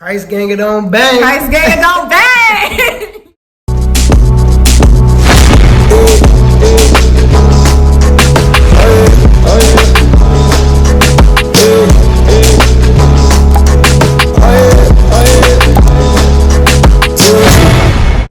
Price gang it on bang. Price gang it on bang.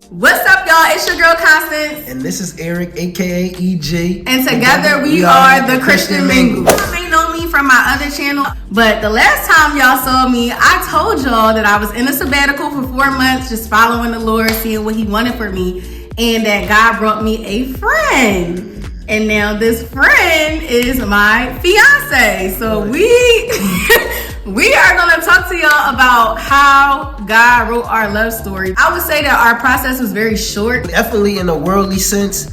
What's up, y'all? It's your girl Constance. And this is Eric, aka EG. And together we are the Christian Mingles. You may know me from my other channel, but the last time y'all saw me, I told y'all that I was in a sabbatical for 4 months, just following the Lord, seeing what He wanted for me, and that God brought me a friend. And now this friend is my fiance. So we are gonna talk to y'all about how God wrote our love story. I would say that our process was very short. Definitely in a worldly sense.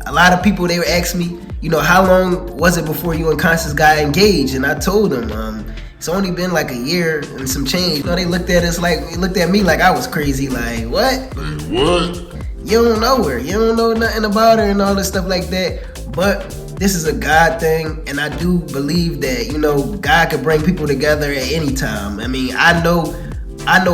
A lot of people, they would ask me, how long was it before you and Constance got engaged? And I told them, it's only been like a year and some change. They looked at me like I was crazy. Like, what? What? You don't know her. You don't know nothing about her and all this stuff like that. But this is a God thing, and I do believe that, God could bring people together at any time. I mean, I know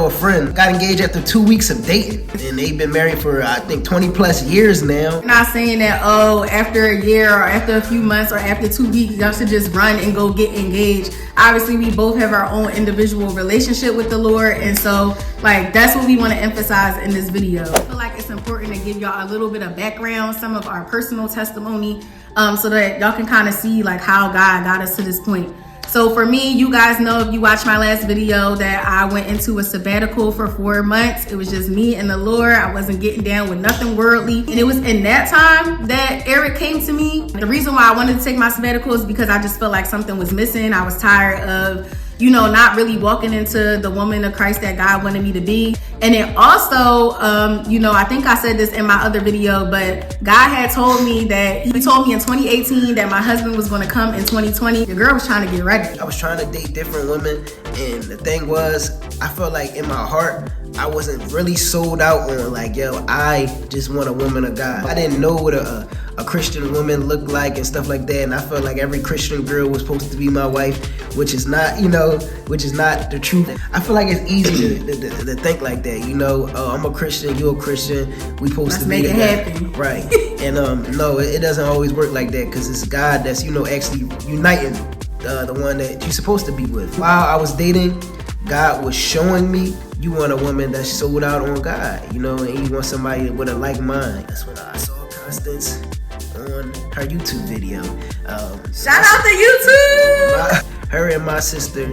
a friend got engaged after 2 weeks of dating, and they've been married for, I think, 20 plus years now. I'm not saying that, after a year or after a few months or after 2 weeks, y'all should just run and go get engaged. Obviously, we both have our own individual relationship with the Lord, and so, that's what we want to emphasize in this video. I feel like it's important to give y'all a little bit of background, some of our personal testimony, so that y'all can kind of see, how God got us to this point. So for me, you guys know, if you watched my last video, that I went into a sabbatical for 4 months. It was just me and the Lord. I wasn't getting down with nothing worldly. And it was in that time that Eric came to me. The reason why I wanted to take my sabbatical is because I just felt like something was missing. I was tired of, not really walking into the woman of Christ that God wanted me to be. And then also, I think I said this in my other video, but God had told me that He told me in 2018 that my husband was going to come in 2020. The girl was trying to get ready. I was trying to date different women, and the thing was, I felt like in my heart, I wasn't really sold out on I just want a woman of God. I didn't know what a Christian woman looked like and stuff like that, and I felt like every Christian girl was supposed to be my wife, which is not, which is not the truth. I feel like it's easy to think like that, I'm a Christian, you're a Christian, we supposed to be together. Let's make it happen. Right. And no, it doesn't always work like that, because it's God that's, actually uniting the one that you're supposed to be with. While I was dating, God was showing me, you want a woman that's sold out on God, and you want somebody with a like mind. That's when I saw Constance on her YouTube video. Shout out to YouTube! Her and my sister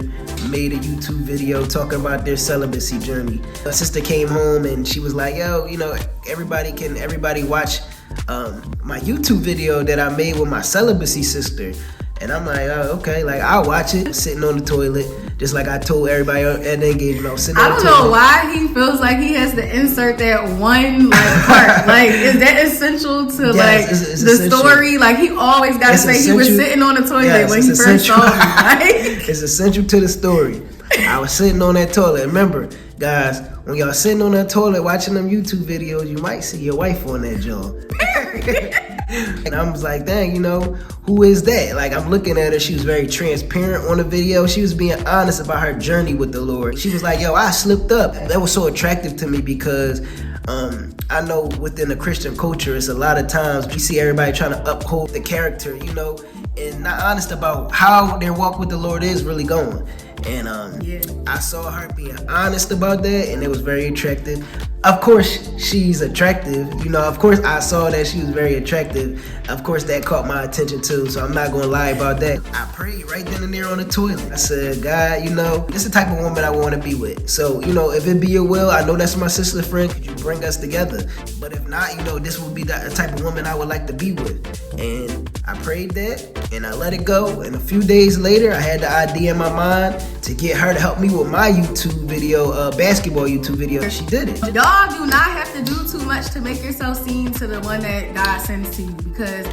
made a YouTube video talking about their celibacy journey. My sister came home and she was like, yo, everybody watch my YouTube video that I made with my celibacy sister. And I'm like, oh, okay, I'll watch it. Sitting on the toilet, just like I told everybody at the engagement. I was sitting on the toilet. I don't know why he feels like he has to insert that one part. Is that essential to it's the essential. Story? He always got to say essential. He was sitting on the toilet when he first saw me. It's essential to the story. I was sitting on that toilet. Remember, guys, when y'all sitting on that toilet watching them YouTube videos, you might see your wife on that joint. And I was like, dang, who is that? I'm looking at her. She was very transparent on the video. She was being honest about her journey with the Lord. She was like, yo, I slipped up. That was so attractive to me because I know within the Christian culture, it's a lot of times we see everybody trying to uphold the character, and not honest about how their walk with the Lord is really going. And I saw her being honest about that, and it was very attractive. Of course, she's attractive. Of course, I saw that she was very attractive. Of course, that caught my attention too, so I'm not going to lie about that. I prayed right then and there on the toilet. I said, God, this is the type of woman I want to be with. So, if it be your will, I know that's my sister friend. Could you bring us together? But if not, this would be the type of woman I would like to be with. And I prayed that, and I let it go. And a few days later, I had the idea in my mind to get her to help me with my YouTube video, basketball YouTube video. She did it. Y'all do not have to do too much to make yourself seen to the one that God sends to you, because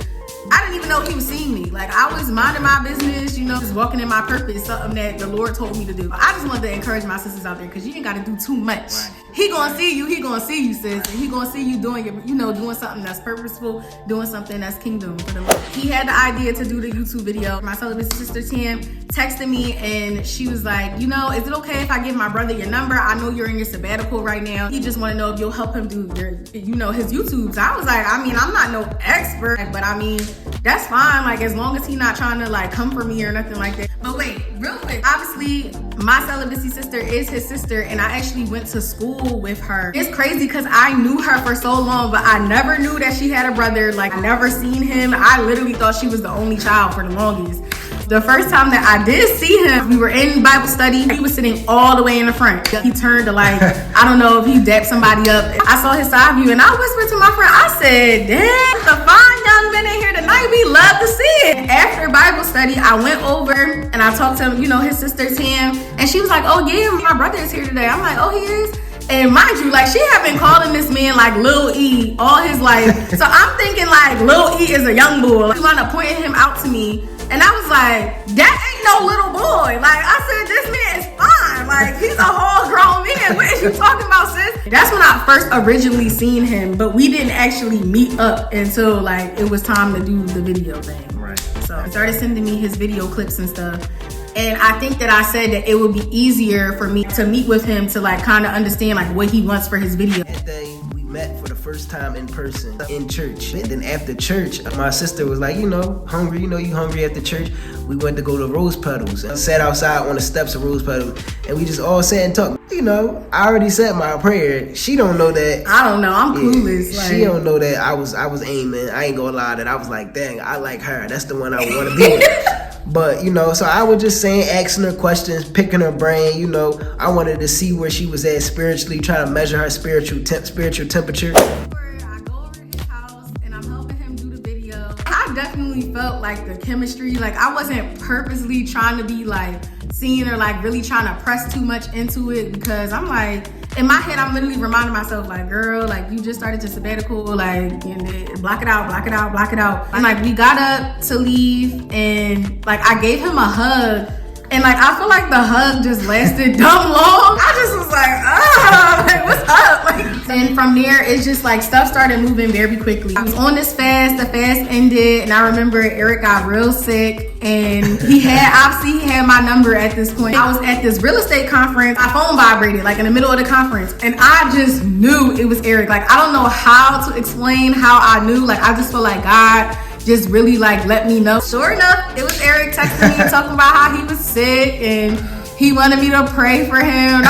I didn't even know he was seeing me. Like, I was minding my business, you know, just walking in my purpose, something that the Lord told me to do. I just wanted to encourage my sisters out there, because you ain't got to do too much. Right. He gonna see you, sis, and he gonna see you doing your, you know, doing something that's purposeful, doing something that's kingdom for the Lord. He had the idea to do the YouTube video. My celibacy sister Tam texted me, and she was like, you know, is it okay if I give my brother your number? I know you're in your sabbatical right now. He just want to know if you'll help him do your, you know, his YouTube. So I was like, I mean, I'm not no expert, but I mean, that's fine. Like, as long as he not trying to like come for me or nothing like that. But wait, real quick. Obviously, my celibacy sister is his sister, and I actually went to school with her. It's crazy because I knew her for so long, but I never knew that she had a brother. Like, I never seen him. I literally thought she was the only child for the longest. The first time that I did see him, we were in Bible study. He was sitting all the way in the front. He turned to like, I don't know if he dapped somebody up. I saw his side view, and I whispered to my friend, I said, damn, the fine young men in here tonight. We love to see it. After Bible study, I went over and I talked to him, you know, his sister Tam, and she was like, oh yeah, my brother is here today. I'm like, oh, he is? And mind you, like, she had been calling this man like Lil E all his life. So I'm thinking like Lil E is a young boy. She wanted to point him out to me. And I was like, that ain't no little boy. Like, I said, this man is fine. Like, he's a whole grown man. What is you talking about, sis? That's when I first originally seen him, but we didn't actually meet up until like it was time to do the video thing. Right. So he started sending me his video clips and stuff. And I think that I said that it would be easier for me to meet with him to like kind of understand like what he wants for his video. That day we met for the first time in person in church. And then after church, my sister was like, you know, hungry, you know, you hungry after church. We went to go to Rose Petals and sat outside on the steps of Rose Petals, and we just all sat and talked. You know, I already said my prayer. She don't know that. I don't know. I'm clueless. She don't know that I was aiming. I ain't gonna lie that I was like, dang, I like her. That's the one I want to be with. But, you know, so I was just saying, asking her questions, picking her brain, you know. I wanted to see where she was at spiritually, trying to measure her spiritual temperature. I go over to his house and I'm helping him do the video. I definitely felt like the chemistry, like I wasn't purposely trying to be like seen or like really trying to press too much into it, because I'm like, in my head, I'm literally reminding myself like, girl, like you just started your sabbatical, like block it out, block it out, block it out. And like we got up to leave, and like I gave him a hug, and like I feel like the hug just lasted dumb long. I just was like what's up? Like, and from there, it's just like stuff started moving very quickly. I was on this fast, the fast ended, and I remember Eric got real sick, and he had my number at this point. I was at this real estate conference. My phone vibrated like in the middle of the conference, and I just knew it was Eric. Like, I don't know how to explain how I knew. Like, I just feel like God just really like let me know. Sure enough, it was Eric texting me talking about how he was sick and he wanted me to pray for him.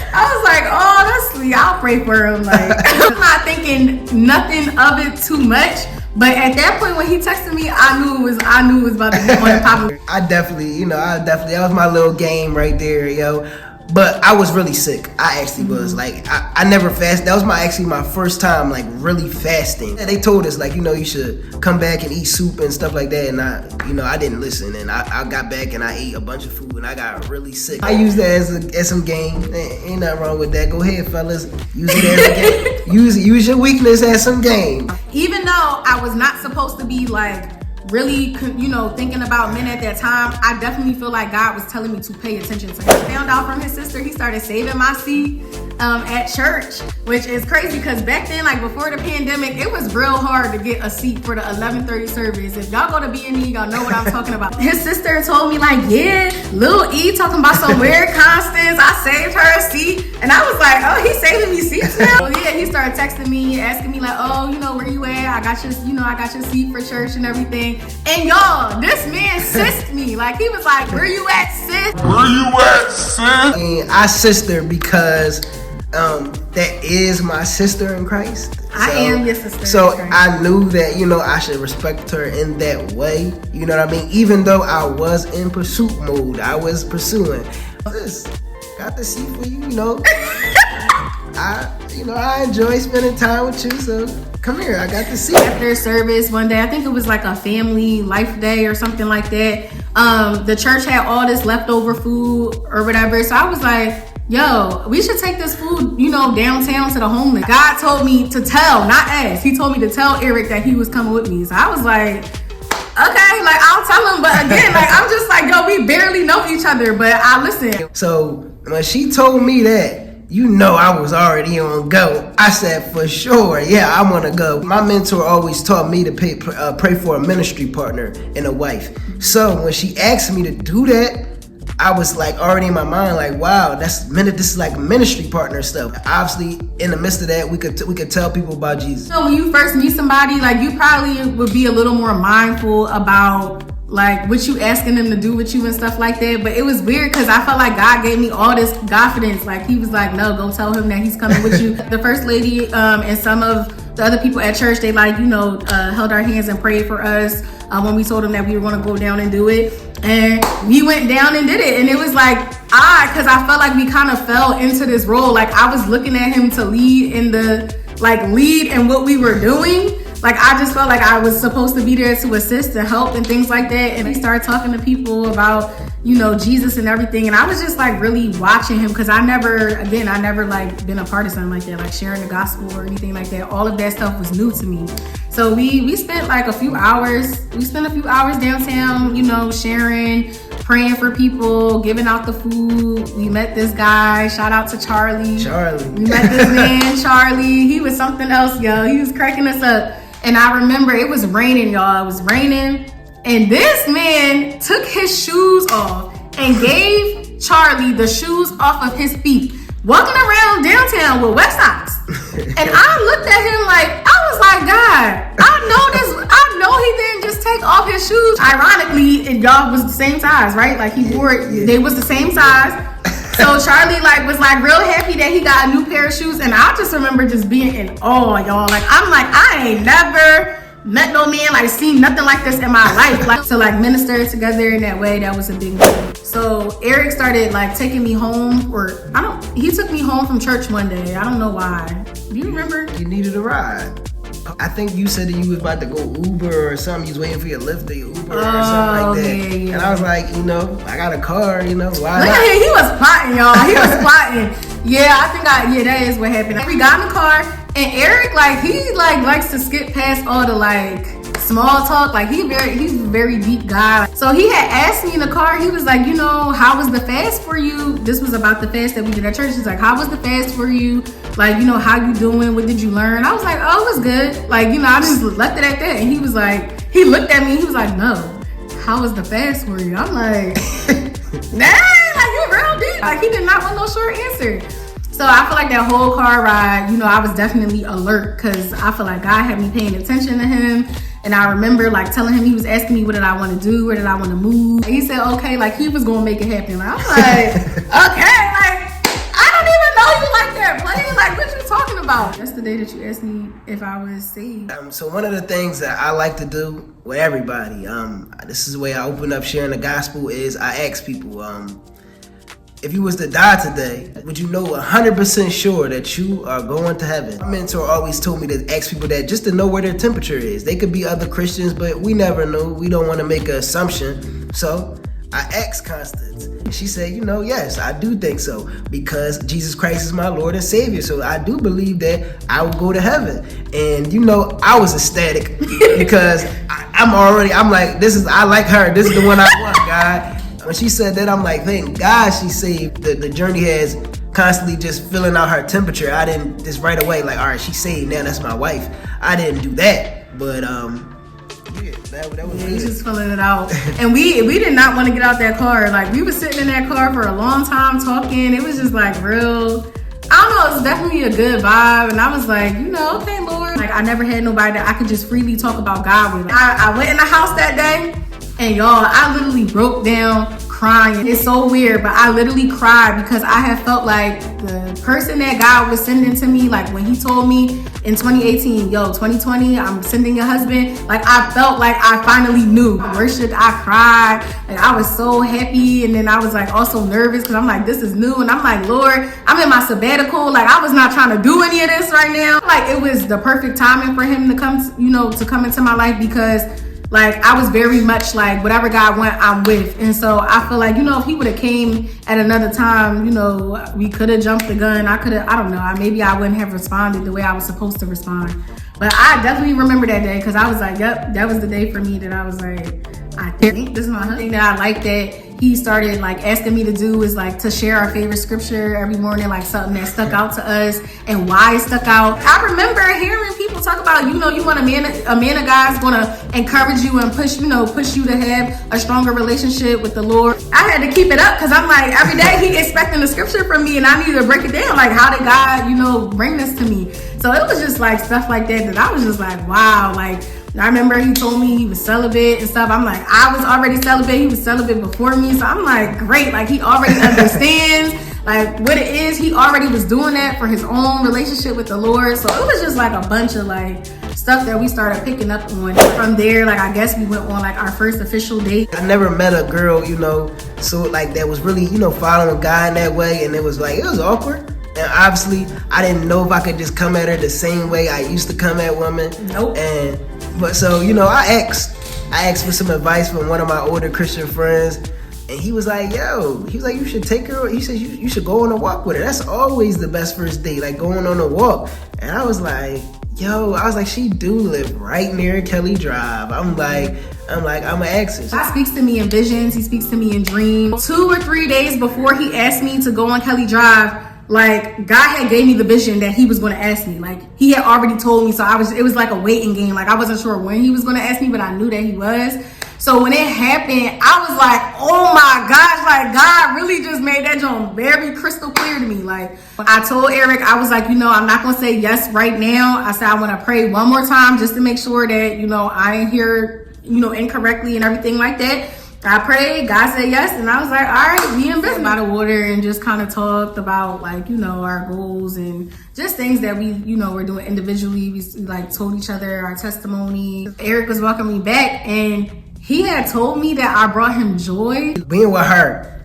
I was like, oh, that's sweet. I'll pray for him. Like, I'm not thinking nothing of it too much. But at that point when he texted me, I knew it was about to be on the pop. I definitely, that was my little game right there, yo. But I was really sick. I actually was. Like, I never fasted. That was my first time, like, really fasting. They told us, like, you should come back and eat soup and stuff like that. And I didn't listen. And I got back and I ate a bunch of food and I got really sick. I use that as some game. Ain't nothing wrong with that. Go ahead, fellas. Use it as a game. Use your weakness as some game. Even though I was not supposed to be, like, really, thinking about men at that time, I definitely feel like God was telling me to pay attention to him. I found out from his sister, he started saving my seat at church, which is crazy because back then, like before the pandemic, it was real hard to get a seat for the 11:30 service. If y'all go to B&E, y'all know what I'm talking about. His sister told me like, yeah, Lil E talking about some weird Constance. I saved her a seat. And I was like, oh, he's saving me seats now? Well, yeah, he started texting me, asking me like, oh, where you at? I got your seat for church and everything. And y'all, this man sissed me. Like, he was like, where you at, sis? Where you at, sis? And I sister because that is my sister in Christ. I am your sister. So I knew that, I should respect her in that way. You know what I mean? Even though I was in pursuit mode, I was pursuing. Got the seat for you, I enjoy spending time with you, so come here, I got the seat. After service one day, I think it was like a family life day or something like that. The church had all this leftover food or whatever. So I was like, yo, we should take this food, downtown to the homeless. God told me to tell, not ask. He told me to tell Eric that he was coming with me. So I was like, okay, like I'll tell him. But again, like I'm just like, yo, we barely know each other, but I listen. So when she told me that, I was already on go. I said, for sure, yeah, I want to go. My mentor always taught me to pray for a ministry partner and a wife. So when she asked me to do that, I was like already in my mind like, wow, this is like ministry partner stuff. Obviously, in the midst of that, we could tell people about Jesus. So when you first meet somebody, like you probably would be a little more mindful about like what you asking them to do with you and stuff like that. But it was weird because I felt like God gave me all this confidence. Like he was like, no, go tell him that he's coming with you. The first lady and some of the other people at church, they held our hands and prayed for us when we told them that we were going to go down and do it. And we went down and did it. And it was like odd because I felt like we kind of fell into this role. Like I was looking at him to lead in what we were doing. Like I just felt like I was supposed to be there to assist and help and things like that. And he started talking to people about, Jesus and everything. And I was just like really watching him because I never like been a part of something like that, like sharing the gospel or anything like that. All of that stuff was new to me. So we spent like a few hours. We spent a few hours downtown, sharing, praying for people, giving out the food. We met this guy. Shout out to Charlie. We met this man, Charlie. He was something else, yo. He was cracking us up. And I remember it was raining, y'all. It was raining. And this man took his shoes off and gave Charlie the shoes off of his feet, walking around downtown with wet socks. And I looked at him like, I was like, God, I know he didn't just take off his shoes. Ironically, y'all was the same size, right? Like he wore it, they was the same size. So Charlie was real happy that he got a new pair of shoes. And I just remember just being in awe, y'all. Like I'm like, I ain't never met no man seen nothing like this in my life. To minister together in that way, that was a big deal. So Eric started taking me home, he took me home from church one day. I don't know why. Do you remember? You needed a ride. I think you said that you was about to go Uber or something. You was waiting for your Lyft or your Uber or something like that. Yeah. And I was like, I got a car, why not? He was plotting, y'all. He was plotting. Yeah, I think that is what happened. We got in the car and Eric, he likes to skip past all the small talk. He's a very deep guy. So he had asked me in the car, he was like, how was the fast for you? This was about the fast that we did at church. He's like, how was the fast for you? How you doing? What did you learn? I was like, oh, it was good. I just left it at that. And he was like, he looked at me and he was like, no, how was the fast for you? I'm like, nah, you real deep. He did not want no short answer. So I feel like that whole car ride, I was definitely alert because I feel like God had me paying attention to him. And I remember telling him, he was asking me what did I want to do, where did I want to move. And he said, okay, he was going to make it happen. I'm like, okay, I don't even know you like that, buddy. What you talking about? That's the day that you asked me if I was saved. So one of the things that I like to do with everybody, this is the way I open up sharing the gospel, is I ask people, if you was to die today, would you know 100% sure that you are going to heaven? My mentor always told me to ask people that just to know where their temperature is. They could be other Christians, but we never know. We don't want to make an assumption. So I asked Constance. She said, yes, I do think so, because Jesus Christ is my Lord and Savior. So I do believe that I will go to heaven. And I was ecstatic because I'm like, I like her. This is the one I want, God. When she said that, I'm like, thank God she saved. The journey has constantly just filling out her temperature. I didn't just right away all right, she's saved now, that's my wife. I didn't do that, but that was good. Just filling it out. And we did not want to get out that car. We were sitting in that car for a long time talking. It was just real, I don't know, it was definitely a good vibe. And I was like, okay, Lord. I never had nobody that I could just freely talk about God with. I went in the house that day. And y'all, I literally broke down crying. It's so weird, but I literally cried because I had felt like the person that God was sending to me, when he told me in 2018, 2020, I'm sending your husband. I felt like I finally knew. I worshiped, I cried, I was so happy. And then I was also nervous because I'm this is new. And I'm like, Lord, I'm in my sabbatical. I was not trying to do any of this right now. It was the perfect timing for him to come, to come into my life because Like, I was very much like, whatever God went, I'm with. And so I feel like, if he would have came at another time, we could have jumped the gun. I don't know, maybe I wouldn't have responded the way I was supposed to respond. But I definitely remember that day, because I was like, yep, that was the day for me that I was like, I think this is my thing that I like that he started like asking me to do is like to share our favorite scripture every morning, like something that stuck out to us and why it stuck out. I remember hearing people talk about, you want a man of God's gonna encourage you and push you to have a stronger relationship with the Lord. I had to keep it up because I'm like, every day he expecting the scripture from me and I need to break it down. Like, how did God, bring this to me? So it was just like stuff like that I was just like, wow. Like, I remember he told me he was celibate and stuff. I'm like, I was already celibate. He was celibate before me. So I'm like, great. Like, he already understands like what it is. He already was doing that for his own relationship with the Lord. So it was just like a bunch of like stuff that we started picking up on. From there, like, I guess we went on like our first official date. I never met a girl, so like that was really, following a guy in that way. And it was awkward. And obviously, I didn't know if I could just come at her the same way I used to come at women. Nope. But so, I asked for some advice from one of my older Christian friends, and he was like, you should take her. He said, you should go on a walk with her. That's always the best first date, like going on a walk. And I was like, she do live right near Kelly Drive. I'm like, I'm an exes. God speaks to me in visions. He speaks to me in dreams. 2 or 3 days before he asked me to go on Kelly Drive, like, God had gave me the vision that he was going to ask me. Like, he had already told me. So it was like a waiting game. Like, I wasn't sure when he was going to ask me, but I knew that he was. So when it happened, I was like, oh my gosh, like, God really just made that joint very crystal clear to me. Like, I told Eric, I was like, I'm not going to say yes right now. I said, I want to pray one more time just to make sure that, I ain't hear, incorrectly and everything like that. I prayed, God said yes, and I was like, all right, we in business. By the water and just kind of talked about like, our goals and just things that we, we're doing individually. We like told each other our testimony. Eric was welcoming me back and he had told me that I brought him joy. Being with her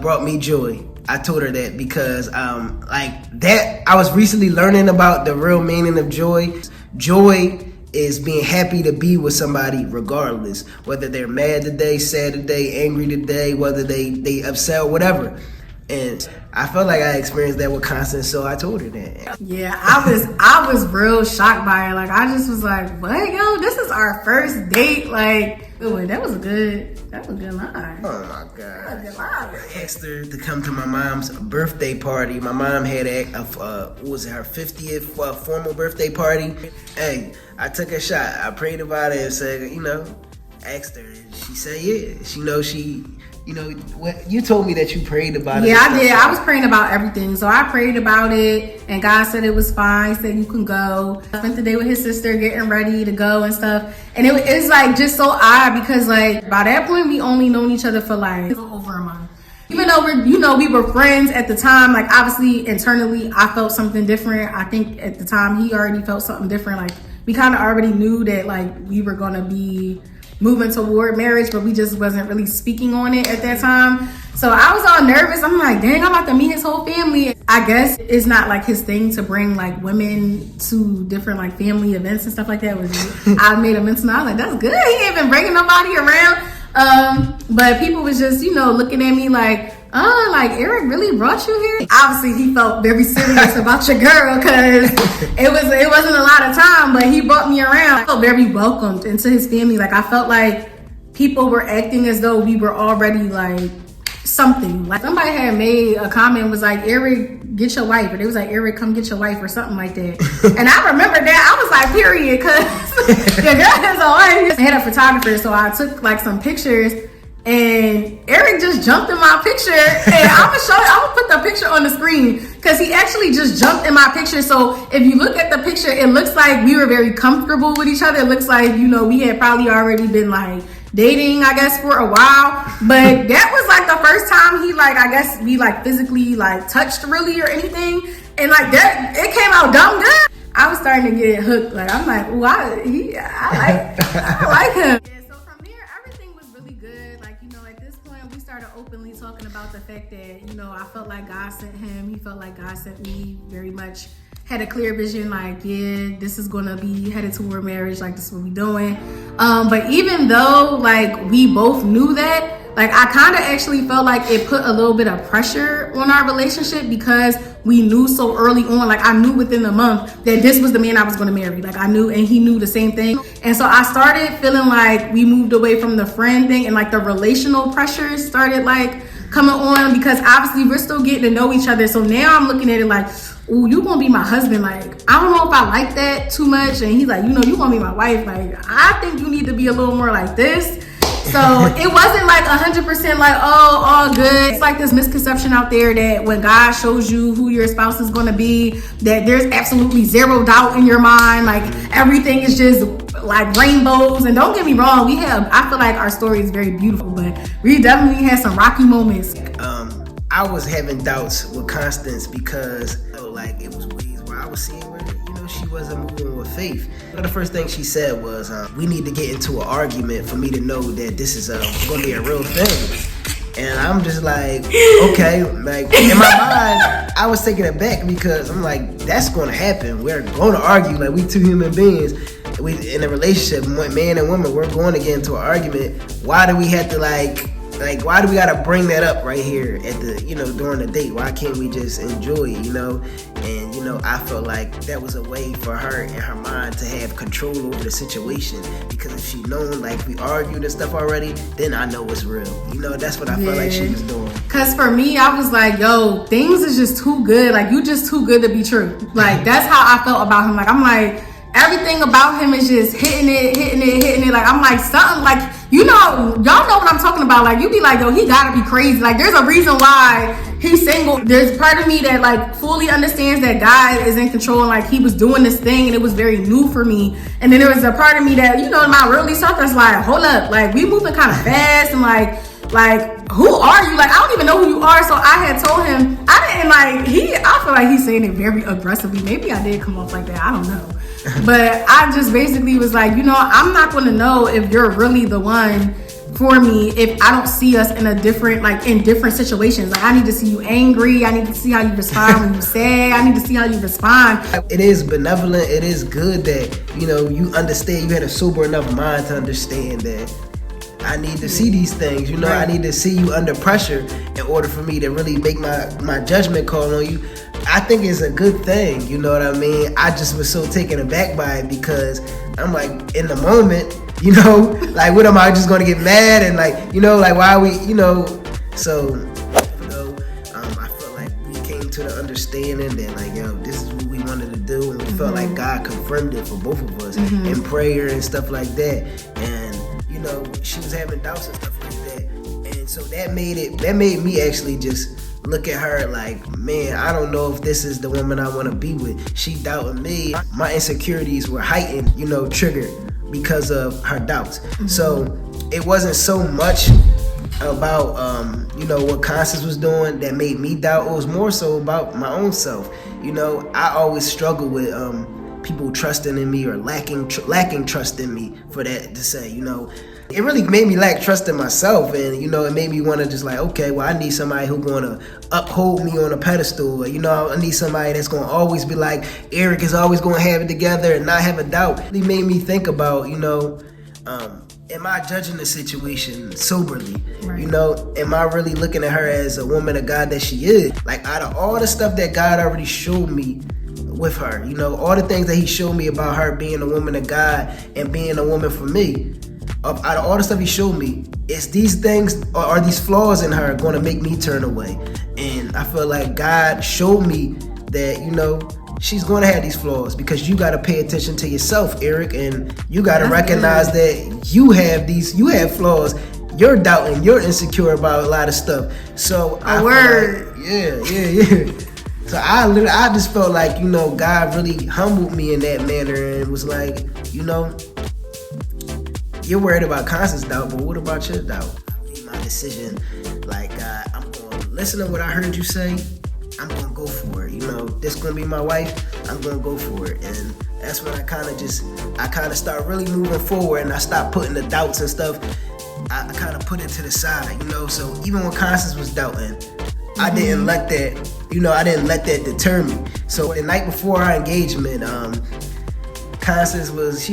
brought me joy. I told her that because I was recently learning about the real meaning of joy. Joy is being happy to be with somebody regardless, whether they're mad today, sad today, angry today, whether they upset, whatever. And I felt like I experienced that with Constance, so I told her that. Yeah, I was real shocked by it. Like, I just was like, what, this is our first date. Like, that was a good line. Oh my God. That was a good line. I asked her to come to my mom's birthday party. My mom had her 50th formal birthday party. Hey, I took a shot. I prayed about it and said, asked her. She said, yeah. She what you told me that you prayed about it. Yeah, I did. I was praying about everything. So I prayed about it and God said it was fine. He said you can go. I spent the day with his sister getting ready to go and stuff. And it's like just so odd because like by that point we only known each other for like over a month. Even though we were friends at the time, like obviously internally I felt something different. I think at the time he already felt something different. Like we kind of already knew that like we were gonna be moving toward marriage, but we just wasn't really speaking on it at that time. So I was all nervous. I'm like, dang, I'm about to meet his whole family. I guess it's not like his thing to bring like women to different like family events and stuff like that. I made a mental note. I was like, that's good. He ain't been bringing nobody around. But people was just, looking at me like, oh, like Eric really brought you here? Obviously, he felt very serious about your girl because it wasn't a lot of time, but he brought me around. I felt very welcomed into his family. Like I felt like people were acting as though we were already like something. Like somebody had made a comment was like, Eric, get your wife. Or they was like, Eric, come get your wife or something like that. And I remember that. I was like, period, because the girl has a wife. I had a photographer, so I took like some pictures. And Eric just jumped in my picture, and I'm gonna put the picture on the screen because he actually just jumped in my picture. So if you look at the picture, it looks like we were very comfortable with each other. It looks like, we had probably already been like dating, I guess, for a while. But that was like the first time he like, I guess we like physically like touched really or anything. And like that, it came out dumb good. I was starting to get hooked. Like, I'm like, ooh, I like him. Openly talking about the fact that, I felt like God sent him. He felt like God sent me very much had a clear vision, like, yeah, this is gonna be headed toward marriage, like, this is what we doing. But even though, like, we both knew that, like, I kind of actually felt like it put a little bit of pressure on our relationship because we knew so early on, like, I knew within the month that this was the man I was gonna marry. Like, I knew, and he knew the same thing. And so I started feeling like we moved away from the friend thing, and like the relational pressures started like coming on, because obviously we're still getting to know each other. So now I'm looking at it like, ooh, you gonna be my husband. Like, I don't know if I like that too much. And he's like, you know, you gonna be my wife. Like, I think you need to be a little more like this. So it wasn't like 100% like, oh, all good. It's like this misconception out there that when God shows you who your spouse is gonna be, that there's absolutely zero doubt in your mind. Like, everything is just like rainbows. And don't get me wrong, I feel like our story is very beautiful, but we definitely had some rocky moments. I was having doubts with Constance because like it was ways where I was seeing where, you know, she wasn't moving with faith. One of the first things she said was, we need to get into an argument for me to know that this is going to be a real thing. And I'm just like, okay, like in my mind, I was taken aback because I'm like, that's going to happen. We're going to argue, like we two human beings. We in a relationship, man and woman, we're going to get into an argument. Why do we have to like why do we gotta bring that up right here at the, you know, during the date? Why can't we just enjoy it, you know? And, you know, I felt like that was a way for her in her mind to have control over the situation, because if she known like we argued and stuff already, then I know it's real. You know, that's what I felt like she was doing. Cause for me, I was like, yo, things is just too good. Like, you just too good to be true. Like, that's how I felt about him. Like, I'm like, everything about him is just hitting it. Like, I'm like, something like, you know, y'all know what I'm talking about. Like, you be like, yo, he gotta be crazy. Like, there's a reason why he's single. There's part of me that like fully understands that God is in control, and like he was doing this thing and it was very new for me. And then there was a part of me that, you know, in my early stuff that's like, hold up, like we moving kind of fast, and like who are you? Like, I don't even know who you are. So I had told him, I feel like he's saying it very aggressively. Maybe I did come off like that, I don't know. But I just basically was like, you know, I'm not going to know if you're really the one for me if I don't see us in different situations. Like, I need to see you angry. I need to see how you respond when you sad. I need to see how you respond. It is benevolent. It is good that, you know, you understand. You had a sober enough mind to understand that I need to see these things. You know, right. I need to see you under pressure in order for me to really make my judgment call on you. I think it's a good thing, you know what I mean? I just was so taken aback by it because I'm like, in the moment, you know, like, what am I just gonna get mad and like, you know, like, why are we, you know? So, you know, I felt like we came to the understanding that like, yo, this is what we wanted to do, and we felt like God confirmed it for both of us in prayer and stuff like that. And, you know, she was having doubts and stuff like that. And so that made me actually just look at her like, man, I don't know if this is the woman I want to be with. She doubted me. My insecurities were heightened, you know, triggered because of her doubts. So it wasn't so much about, you know, what Constance was doing that made me doubt. It was more so about my own self. You know, I always struggle with people trusting in me or lacking trust in me for that to say, you know. It really made me lack trust in myself, and, you know, it made me want to just like, okay, well, I need somebody who's going to uphold me on a pedestal. You know, I need somebody that's going to always be like, Eric is always going to have it together and not have a doubt. It really made me think about, you know, am I judging the situation soberly? Right. You know, am I really looking at her as a woman of God that she is? Like, out of all the stuff that God already showed me with her, you know, all the things that he showed me about her being a woman of God and being a woman for me, out of all the stuff he showed me, it's these things or are these flaws in her going to make me turn away. And I feel like God showed me that, you know, she's going to have these flaws because you got to pay attention to yourself, Eric, and you got to recognize that you have flaws. You're doubting, you're insecure about a lot of stuff. So yeah. So I just felt like, you know, God really humbled me in that manner and was like, you know, you're worried about Constance's doubt, but what about your doubt? I made my decision, like, I'm going to listen to what I heard you say. I'm going to go for it. You know, this is going to be my wife. I'm going to go for it. And that's when I kind of start really moving forward, and I stopped putting the doubts and stuff. I kind of put it to the side, you know. So even when Constance was doubting, I didn't let that, I didn't let that deter me. So the night before our engagement, Constance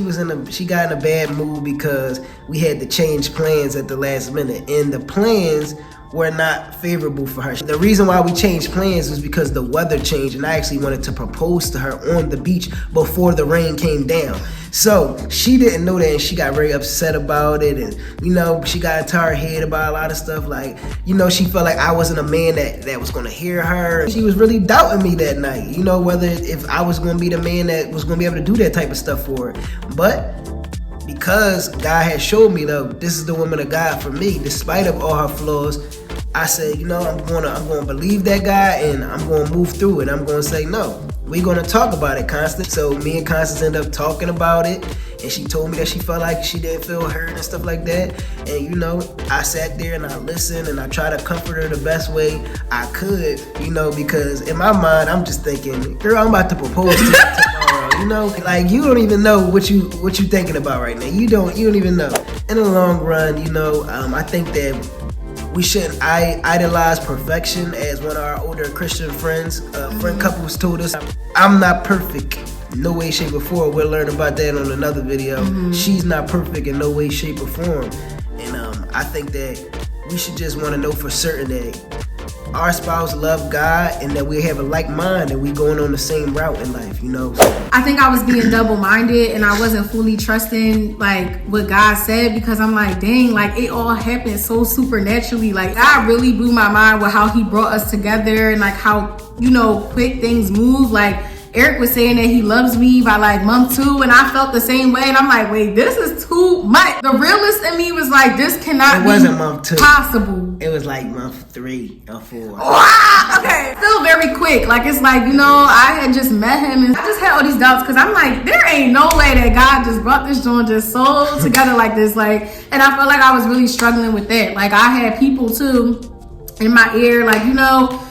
she got in a bad mood because we had to change plans at the last minute, and the plans were not favorable for her. The reason why we changed plans was because the weather changed, and I actually wanted to propose to her on the beach before the rain came down. So she didn't know that, and she got very upset about it, and she got into her head about a lot of stuff. Like, she felt like I wasn't a man that was gonna hear her. She was really doubting me that night, whether if I was gonna be the man that was gonna be able to do that type of stuff for her. But because God had showed me, though, this is the woman of God for me, despite of all her flaws, I said, I'm gonna believe that guy, and I'm gonna move through it. I'm gonna say, no, we're gonna talk about it, Constance. So me and Constance ended up talking about it, and she told me that she felt like she didn't feel hurt and stuff like that. And I sat there and I listened, and I tried to comfort her the best way I could, because in my mind I'm just thinking, girl, I'm about to propose to you tomorrow. Like, you don't even know what you thinking about right now. You don't even know. In the long run, I think that we shouldn't idolize perfection, as one of our older Christian friends, friend couples told us. I'm not perfect, no way, shape, or form. We'll learn about that on another video. She's not perfect in no way, shape, or form. And I think that we should just want to know for certain that our spouse love God, and that we have a like mind, and we going on the same route in life, I think I was being double-minded, and I wasn't fully trusting like what God said, because I'm like, dang, like it all happened so supernaturally. Like, God really blew my mind with how he brought us together, and like how, quick things move. Like, Eric was saying that he loves me by like month 2, and I felt the same way, and I'm like, wait, this is too much. The realist in me was like, this cannot be month 2 possible. It was like month 3 or 4. Wow, okay, still very quick. Like, it's like, I had just met him, and I just had all these doubts, because I'm like, there ain't no way that God just brought this joint just so together like this. Like, and I felt like I was really struggling with that. Like, I had people too in my ear, like, y'all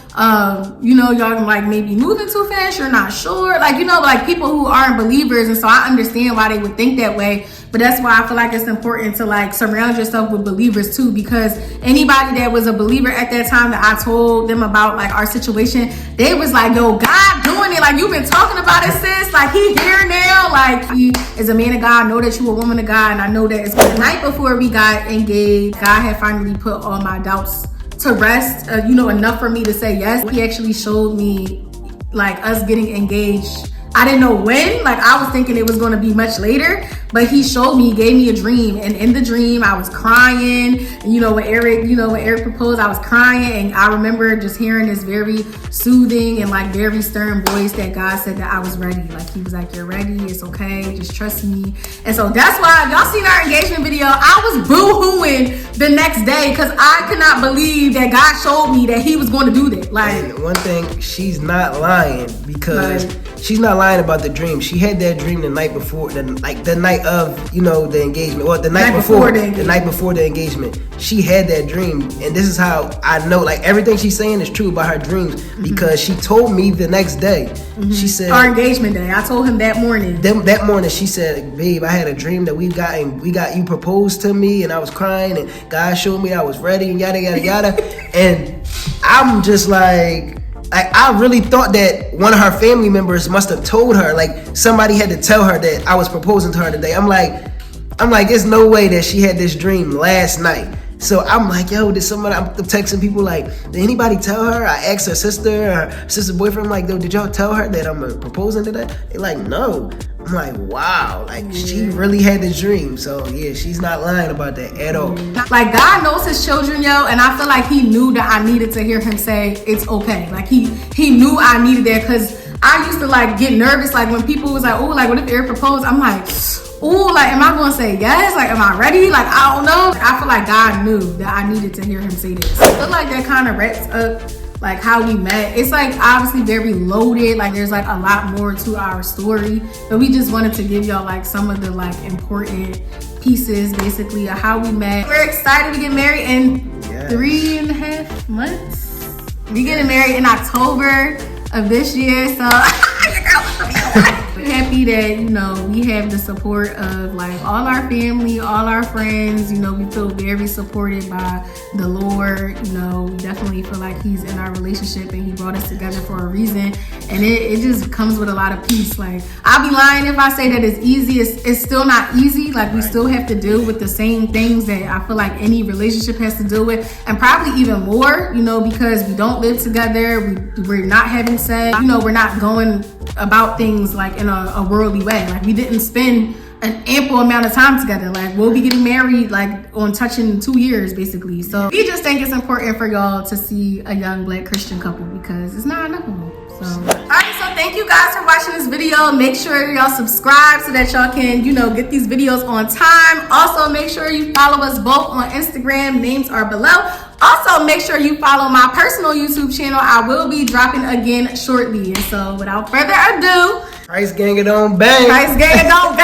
like maybe moving too fast, you're not sure, like, like people who aren't believers. And so I understand why they would think that way, but that's why I feel like it's important to like surround yourself with believers too, because anybody that was a believer at that time that I told them about like our situation, they was like, yo, God doing it, like, you've been talking about it, sis, like, he here now, like, he is a man of God. I know that you a woman of God, and I know that it's the night before we got engaged, God had finally put all my doubts to rest, enough for me to say yes. He actually showed me like us getting engaged. I didn't know when, like I was thinking it was going to be much later, but he showed me, he gave me a dream, and in the dream I was crying. And, when Eric proposed, I was crying, and I remember just hearing this very soothing and like very stern voice that God said that I was ready. Like, he was like, you're ready, it's okay, just trust me. And so that's why y'all seen our engagement video, I was boo-hooing the next day, because I could not believe that God showed me that he was going to do that. Like, and one thing, she's not lying, because she's not lying about the dream. She had that dream the night before, the night of, the engagement, or the night before the engagement. She had that dream, and this is how I know, like, everything she's saying is true about her dreams, because she told me the next day. She said, our engagement day, I told him that morning. That morning, she said, babe, I had a dream that we got you proposed to me, and I was crying, and God showed me I was ready, and yada yada yada. And I'm just like I really thought that one of her family members must have told her, like somebody had to tell her that I was proposing to her today. I'm like, there's no way that she had this dream last night. So I'm like, yo, did somebody, I'm texting people like, did anybody tell her? I asked her sister boyfriend, I'm like, yo, did y'all tell her that I'm proposing today? They're like, no. I'm like, wow, like she really had this dream. So yeah, she's not lying about that at all. Like, God knows his children, yo, and I feel like he knew that I needed to hear him say it's okay. Like he knew I needed that, because I used to like get nervous, like when people was like, oh, like what if Eric proposed? I'm like, oh, like am I gonna say yes? Like, am I ready? Like, I don't know. Like, I feel like God knew that I needed to hear him say this. I feel like that kind of wraps up like how we met. It's like obviously very loaded, like there's like a lot more to our story, but we just wanted to give y'all like some of the like important pieces basically of how we met. We're excited to get married in 3.5 months. We're getting married in October of this year, so We're happy that, you know, we have the support of like all our family, all our friends. You know, we feel very supported by the Lord. You know, we definitely feel like he's in our relationship and he brought us together for a reason. And it just comes with a lot of peace. Like, I'll be lying if I say that it's easy. It's still not easy. Like, we still have to deal with the same things that I feel like any relationship has to deal with, and probably even more, you know, because we don't live together. We're not having sex. You know, we're not going about things like in a worldly way. Like, we didn't spend an ample amount of time together. Like, we'll be getting married like on touching 2 years basically. So we just think it's important for y'all to see a young Black Christian couple because it's not enough of them. So, alright, so thank you guys for watching this video. Make sure y'all subscribe so that y'all can, you know, get these videos on time. Also, make sure you follow us both on Instagram. Names are below. Also, make sure you follow my personal YouTube channel. I will be dropping again shortly. And so, without further ado, Price gang it on bang. Price gang it on bang.